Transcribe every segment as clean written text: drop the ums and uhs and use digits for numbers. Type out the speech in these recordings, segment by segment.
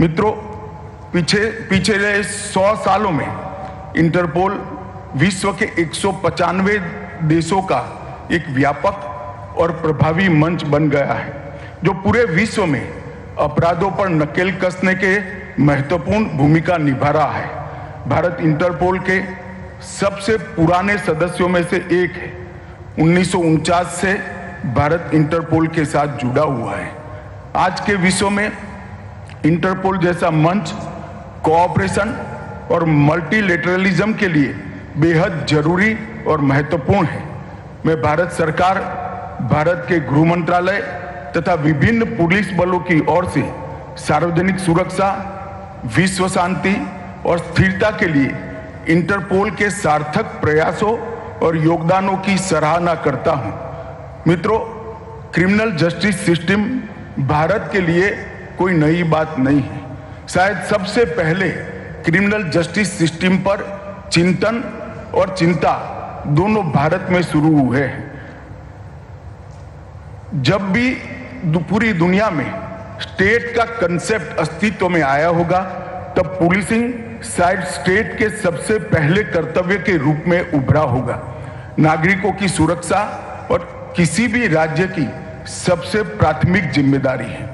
मित्रों, पिछले 100 सालों में इंटरपोल विश्व के 195 देशों का एक व्यापक और प्रभावी मंच बन गया है, जो पूरे विश्व में अपराधों पर नकेल कसने के महत्वपूर्ण भूमिका निभा रहा है। भारत इंटरपोल के सबसे पुराने सदस्यों में से एक है। 1949 से भारत इंटरपोल के साथ जुड़ा हुआ है। आज के विश्व में इंटरपोल जैसा मंच कोऑपरेशन और मल्टीलेटरलिज्म के लिए बेहद जरूरी और महत्वपूर्ण है। मैं भारत सरकार, भारत के गृह मंत्रालय तथा विभिन्न पुलिस बलों की ओर से सार्वजनिक सुरक्षा, विश्व शांति और स्थिरता के लिए इंटरपोल के सार्थक प्रयासों और योगदानों की सराहना करता हूं। मित्रों, क्रिमिनल जस्टिस सिस्टम भारत के लिए कोई नई बात नहीं है। शायद सबसे पहले क्रिमिनल जस्टिस सिस्टम पर चिंतन और चिंता दोनों भारत में शुरू हुए हैं। जब भी पूरी दुनिया में स्टेट का कंसेप्ट अस्तित्व में आया होगा, तब पुलिसिंग शायद स्टेट के सबसे पहले कर्तव्य के रूप में उभरा होगा। नागरिकों की सुरक्षा और किसी भी राज्य की सबसे प्राथमिक जिम्मेदारी है।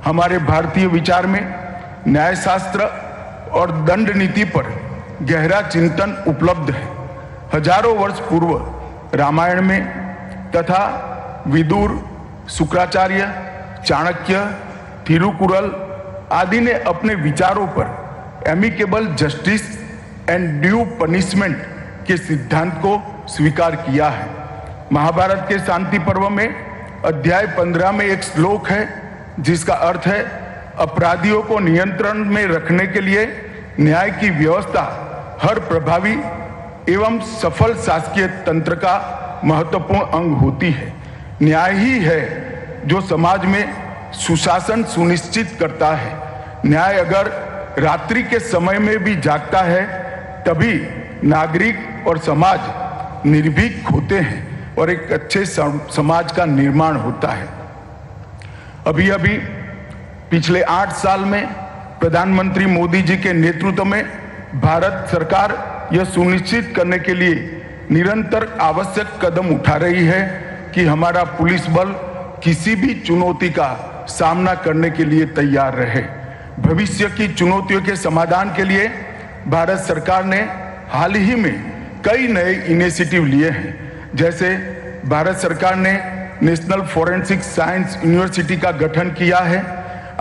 हमारे भारतीय विचार में न्यायशास्त्र और दंड नीति पर गहरा चिंतन उपलब्ध है। हजारों वर्ष पूर्व रामायण में तथा विदुर, शुक्राचार्य, चाणक्य, थिरुकुरल आदि ने अपने विचारों पर amicable justice and due punishment के सिद्धांत को स्वीकार किया है। महाभारत के शांति पर्व में अध्याय 15 में एक श्लोक है जिसका अर्थ है, अपराधियों को नियंत्रण में रखने के लिए न्याय की व्यवस्था हर प्रभावी एवं सफल शासकीय तंत्र का महत्वपूर्ण अंग होती है। न्याय ही है जो समाज में सुशासन सुनिश्चित करता है। न्याय अगर रात्रि के समय में भी जागता है, तभी नागरिक और समाज निर्भीक होते हैं और एक अच्छे समाज का निर्माण होता है। अभी अभी पिछले 8 साल में प्रधानमंत्री मोदी जी के नेतृत्व में भारत सरकार यह सुनिश्चित करने के लिए निरंतर आवश्यक कदम उठा रही है कि हमारा पुलिस बल किसी भी चुनौती का सामना करने के लिए तैयार रहे। भविष्य की चुनौतियों के समाधान के लिए भारत सरकार ने हाल ही में कई नए इनिशिएटिव लिए हैं। जैसे भारत सरकार ने नेशनल फॉरेंसिक साइंस यूनिवर्सिटी का गठन किया है।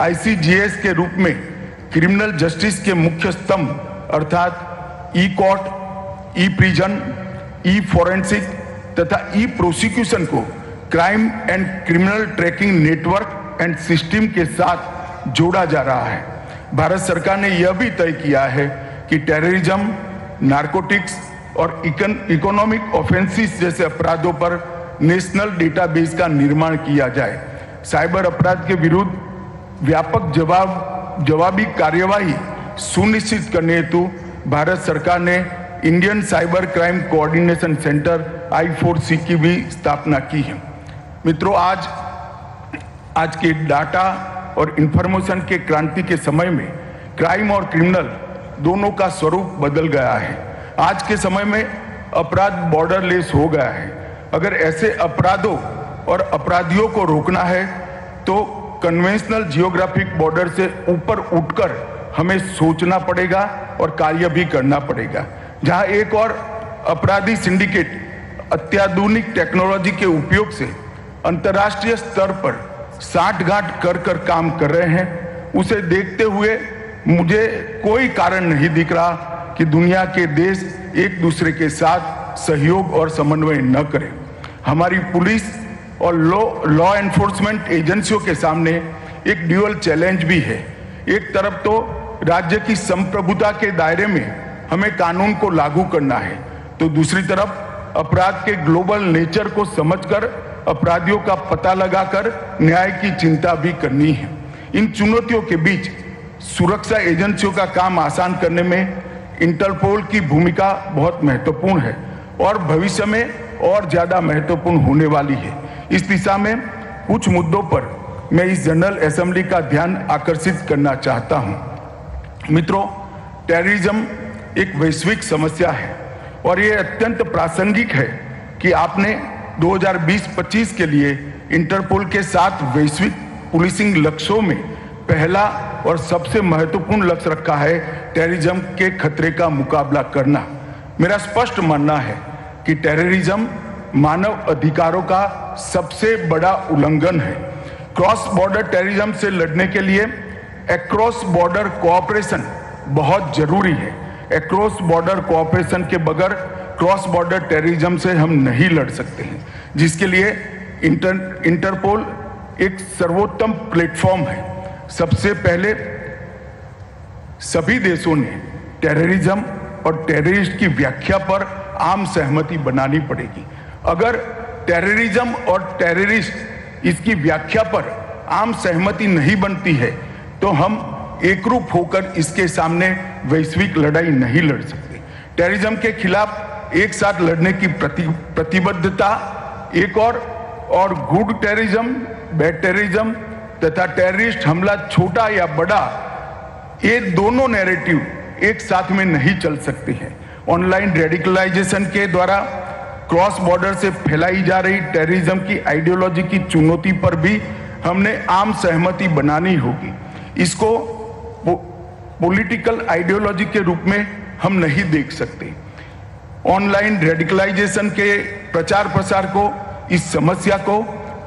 ICGS के रूप में क्रिमिनल जस्टिस के मुख्य स्तंभ अर्थात ई कोर्ट, ई प्रिजन, ई फॉरेंसिक तथा ई प्रोसिक्यूशन को crime and criminal tracking network and system के साथ जोड़ा जा रहा है। भारत सरकार ने यह भी तय किया है कि टेररिज्म, नारकोटिक्स और इकोनॉमिक ऑफेंसिस जैसे अपराधों पर नेशनल डेटाबेस का निर्माण किया जाए। साइबर अपराध के विरुद्ध व्यापक जवाबी कार्यवाही सुनिश्चित करने हेतु भारत सरकार ने Indian cyber crime coordination centre I4C की भी स्थापना की है। मित्रों, आज के डाटा और इंफॉर्मेशन के क्रांति के समय में क्राइम और क्रिमिनल दोनों का स्वरूप बदल गया है। आज के समय में अपराध बॉर्डरलेस हो गया है। अगर ऐसे अपराधों और अपराधियों को रोकना है तो कन्वेंशनल जियोग्राफिक बॉर्डर से ऊपर उठकर हमें सोचना पड़ेगा और कार्य भी करना पड़ेगा। जहां एक और अपराधी सिंडिकेट अत्याधुनिक टेक्नोलॉजी के उपयोग से अंतर्राष्ट्रीय स्तर पर साठगांठ कर काम कर रहे हैं, उसे देखते हुए मुझे कोई कारण नहीं दिख रहा कि दुनिया के देश एक दूसरे के साथ सहयोग और समन्वय न करें। हमारी पुलिस और लॉ एनफोर्समेंट एजेंसियों के सामने एक ड्यूअल चैलेंज भी है। एक तरफ तो राज्य की संप्रभुता के दायरे में हमें कानून को लागू करना है, तो दूसरी तरफ अपराध के ग्लोबल नेचर को समझकर अपराधियों का पता लगाकर न्याय की चिंता भी करनी है। इन चुनौतियों के बीच सुरक्षा एजेंसियों का काम आसान करने में इंटरपोल की भूमिका बहुत महत्वपूर्ण है और भविष्य में और ज्यादा महत्वपूर्ण होने वाली है। इस दिशा में कुछ मुद्दों पर मैं इस जनरल असेंबली का ध्यान आकर्षित करना चाहता हूं। मित्रों, टेररिज्म एक वैश्विक समस्या है और ये अत्यंत प्रासंगिक है कि आपने 2020-25 के लिए इंटरपोल के 7 वैश्विक पुलिसिंग लक्ष्यों में पहला और सबसे महत्वपूर्ण लक्ष्य रखा है टेररिज्म के खतरे का मुकाबला करना। मेरा स्पष्ट मानना है कि टेररिज्म मानव अधिकारों का सबसे बड़ा उल्लंघन है। क्रॉस बॉर्डर टेररिज्म से लड़ने के लिए अक्रॉस बॉर्डर कोऑपरेशन बहुत जरूरी है। अक्रॉस बॉर्डर कोऑपरेशन के बगैर क्रॉस बॉर्डर टेररिज्म से हम नहीं लड़ सकते हैं, जिसके लिए इंटरपोल एक सर्वोत्तम प्लेटफॉर्म है। सबसे पहले सभी देशों ने टेररिज्म और टेररिस्ट की व्याख्या पर आम सहमति बनानी पड़ेगी। अगर टेररिज्म और टेररिस्ट इसकी व्याख्या पर आम सहमति नहीं बनती है तो हम एकरूप होकर इसके सामने वैश्विक लड़ाई नहीं लड़ सकते। टेररिज्म के खिलाफ एक साथ लड़ने की प्रतिबद्धता एक और गुड टेररिज्म, बैड टेररिज्म तथा टेररिस्ट हमला छोटा या बड़ा, ये दोनों नैरेटिव एक साथ में नहीं चल सकते हैं। ऑनलाइन रेडिकलाइजेशन के द्वारा क्रॉस बॉर्डर से फैलाई जा रही टेररिज्म की आइडियोलॉजी की चुनौती पर भी हमने आम सहमति बनानी होगी। इसको पॉलिटिकल आइडियोलॉजी के रूप में हम नहीं देख सकते। ऑनलाइन रेडिकलाइजेशन के प्रचार प्रसार को, इस समस्या को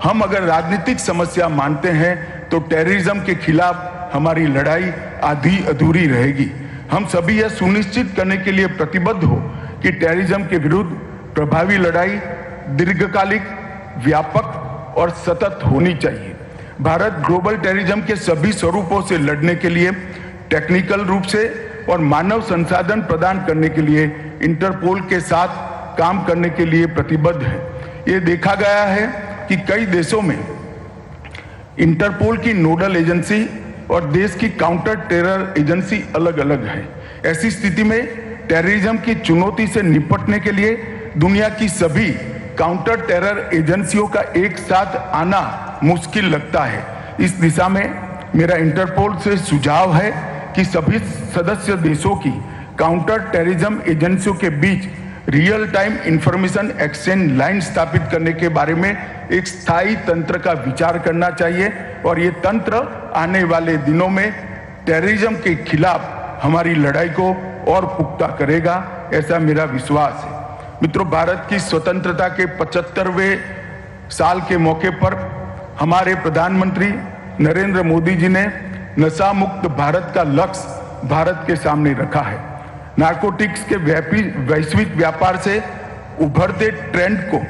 हम अगर राजनीतिक समस्या मानते हैं तो टेररिज्म के खिलाफ हमारी लड़ाई आधी अधूरी रहेगी। हम सभी यह सुनिश्चित करने के लिए प्रतिबद्ध हो कि टेररिज्म के विरुद्ध प्रभावी लड़ाई दीर्घकालिक, व्यापक और सतत होनी चाहिए। भारत ग्लोबल टेररिज्म के सभी स्वरूपों से लड़ने के लिए टेक्निकल रूप से और मानव संसाधन प्रदान करने के लिए इंटरपोल के साथ काम करने के लिए प्रतिबद्ध है। ये देखा गया है कि कई देशों में इंटरपोल की नोडल एजेंसी और देश की काउंटर टेरर एजेंसी अलग अलग है। ऐसी स्थिति में टेररिज्म की चुनौती से निपटने के लिए दुनिया की सभी काउंटर टेरर एजेंसियों का एक साथ आना मुश्किल लगता है। इस दिशा में मेरा इंटरपोल से सुझाव है कि सभी सदस्य देशों की काउंटर टेररिज्म एजेंसियों के बीच real time information exchange line स्थापित करने के बारे में एक स्थायी तंत्र का विचार करना चाहिए और ये तंत्र आने वाले दिनों में टेररिज्म के खिलाफ हमारी लड़ाई को और पुख्ता करेगा, ऐसा मेरा विश्वास है। मित्रों, भारत की स्वतंत्रता के 75वें साल के मौके पर हमारे प्रधानमंत्री नरेंद्र मोदी जी ने नशा मुक्त भारत का लक्ष्य भारत के सामने रखा है। नारकोटिक्स के वैश्विक व्यापार से उभरते ट्रेंड को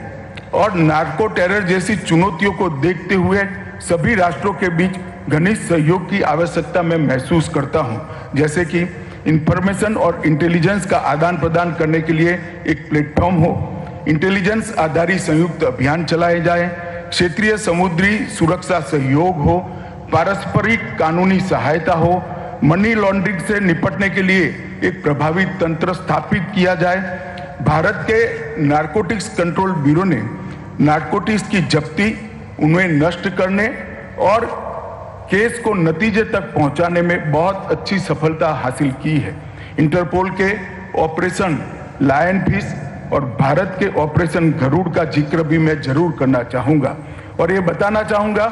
और नार्को टेरर जैसी चुनौतियों को देखते हुए सभी राष्ट्रों के बीच घनिष्ठ सहयोग की आवश्यकता मैं महसूस करता हूं, जैसे कि इंफॉर्मेशन और इंटेलिजेंस का आदान प्रदान करने के लिए एक प्लेटफॉर्म हो, इंटेलिजेंस आधारित संयुक्त अभियान चलाए जाए, क्षेत्रीय समुद्री सुरक्षा सहयोग हो, पारस्परिक कानूनी सहायता हो, मनी लॉन्ड्रिंग से निपटने के लिए एक प्रभावी तंत्र स्थापित किया जाए। भारत के नारकोटिक्स कंट्रोल ब्यूरो ने नारकोटिक्स की जब्ती, उन्हें नष्ट करने और केस को नतीजे तक पहुंचाने में बहुत अच्छी सफलता हासिल की है। इंटरपोल के ऑपरेशन लायन फिश और भारत के ऑपरेशन गरुड़ का जिक्र भी मैं जरूर करना चाहूंगा और ये बताना चाहूंगा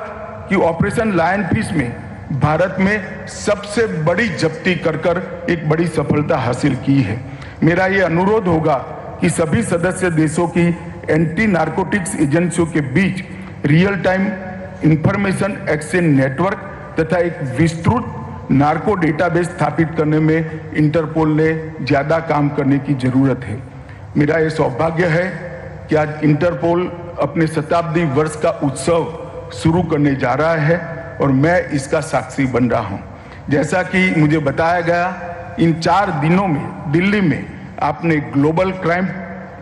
कि ऑपरेशन लायन फिश में भारत में सबसे बड़ी जब्ती कर एक बड़ी सफलता हासिल की है। मेरा ये अनुरोध होगा कि सभी सदस्य देशों की एंटी नारकोटिक्स एजेंसियों के बीच real time information exchange network तथा एक विस्तृत नार्को डेटाबेस स्थापित करने में इंटरपोल ने ज्यादा काम करने की जरूरत है। मेरा ये सौभाग्य है कि आज इंटरपोल अपने शताब्दी वर्ष का उत्सव शुरू करने जा रहा है और मैं इसका साक्षी बन रहा हूं। जैसा कि मुझे बताया गया, इन 4 दिनों में दिल्ली में आपने ग्लोबल क्राइम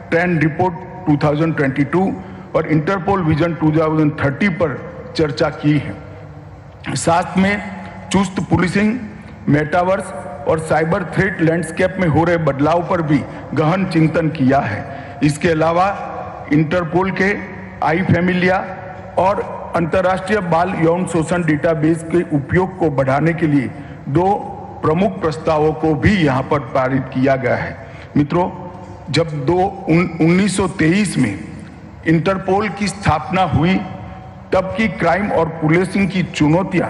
ट्रेंड रिपोर्ट 2022 और इंटरपोल विजन 2030 पर चर्चा की है। साथ में चुस्त पुलिसिंग, मेटावर्स और साइबर थ्रेट लैंडस्केप में हो रहे बदलाव पर भी गहन चिंतन किया है। इसके अलावा इंटरपोल के आई फैमिलिया और अंतर्राष्ट्रीय बाल यौन शोषण डेटाबेस के उपयोग को बढ़ाने के लिए 2 प्रमुख प्रस्तावों को भी यहां पर पारित किया गया है। मित्रों, जब 1923 में इंटरपोल की स्थापना हुई, तब की क्राइम और पुलिसिंग की चुनौतियां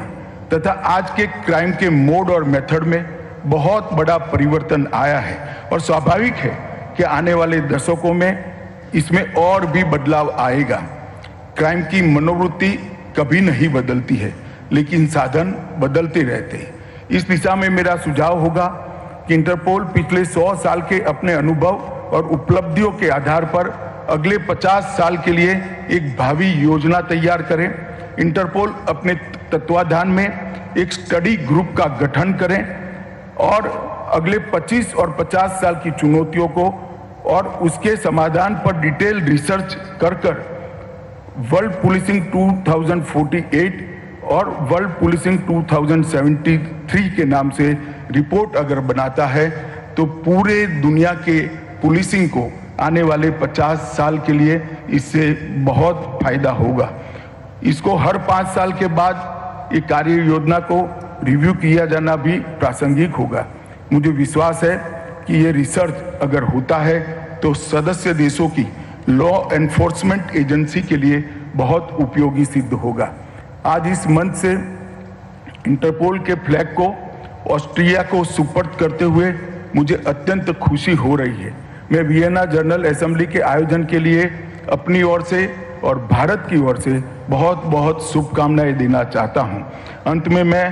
तथा आज के क्राइम के मोड और मेथड में बहुत बड़ा परिवर्तन आया है और स्वाभाविक है कि आने वाले दशकों में इसमें और भी बदलाव आएगा। क्राइम की मनोवृत्ति कभी नहीं बदलती है, लेकिन साधन बदलते रहते हैं। इस दिशा में मेरा सुझाव होगा कि इंटरपोल पिछले 100 साल के अपने अनुभव और उपलब्धियों के आधार पर अगले 50 साल के लिए एक भावी योजना तैयार करें। इंटरपोल अपने तत्वाधान में एक स्टडी ग्रुप का गठन करें और अगले 25 और 50 साल की चुनौतियों को और उसके समाधान पर डिटेल रिसर्च कर वर्ल्ड पुलिसिंग 2048 और वर्ल्ड पुलिसिंग 2073 के नाम से रिपोर्ट अगर बनाता है तो पूरे दुनिया के पुलिसिंग को आने वाले 50 साल के लिए इससे बहुत फायदा होगा। इसको हर 5 साल के बाद ये कार्य योजना को रिव्यू किया जाना भी प्रासंगिक होगा। मुझे विश्वास है कि ये रिसर्च अगर होता है तो सदस्य देशों की लॉ एनफोर्समेंट एजेंसी के लिए बहुत उपयोगी सिद्ध होगा। आज इस मंच से इंटरपोल के फ्लैग को ऑस्ट्रिया को सुपर्द करते हुए मुझे अत्यंत खुशी हो रही है। मैं वियना जनरल असेंबली के आयोजन के लिए अपनी ओर से और भारत की ओर से बहुत बहुत शुभकामनाएं देना चाहता हूं। अंत में मैं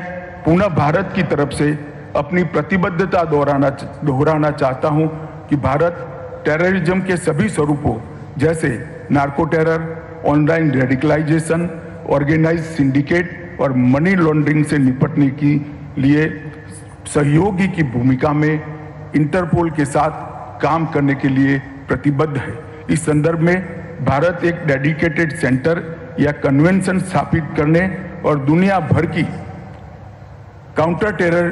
पुनः भारत की तरफ से अपनी प्रतिबद्धता दोहराना चाहता हूं कि भारत टेररिज्म के सभी स्वरूपों जैसे narco terror, online radicalisation, organised syndicate और मनी लॉन्ड्रिंग से निपटने के लिए सहयोगी की भूमिका में इंटरपोल के साथ काम करने के लिए प्रतिबद्ध है। इस संदर्भ में भारत एक डेडिकेटेड सेंटर या कन्वेंशन स्थापित करने और दुनिया भर की काउंटर टेरर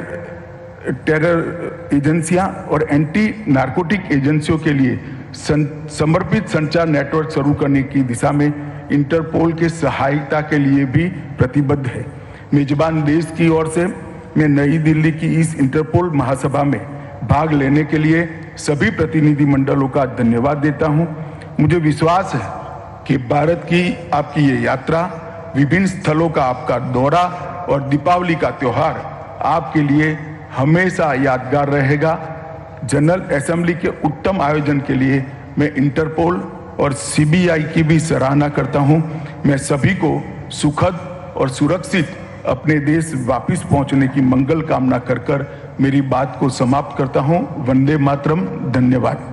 एजेंसियां और एंटी नार्कोटिक एजेंसियों के लिए समर्पित संचार नेटवर्क शुरू करने की दिशा में इंटरपोल के सहायता के लिए भी प्रतिबद्ध है। मेजबान देश की ओर से मैं नई दिल्ली की इस इंटरपोल महासभा में भाग लेने के लिए सभी प्रतिनिधि मंडलों का धन्यवाद देता हूं। मुझे विश्वास है कि भारत की आपकी ये यात्रा, विभिन्न स्थलों का आपका दौरा और दीपावली का त्योहार आपके लिए हमेशा यादगार रहेगा। जनरल असेंबली के उत्तम आयोजन के लिए मैं इंटरपोल और सीबीआई की भी सराहना करता हूं। मैं सभी को सुखद और सुरक्षित अपने देश वापस पहुंचने की मंगल कामना कर मेरी बात को समाप्त करता हूं। वंदे मातरम। धन्यवाद।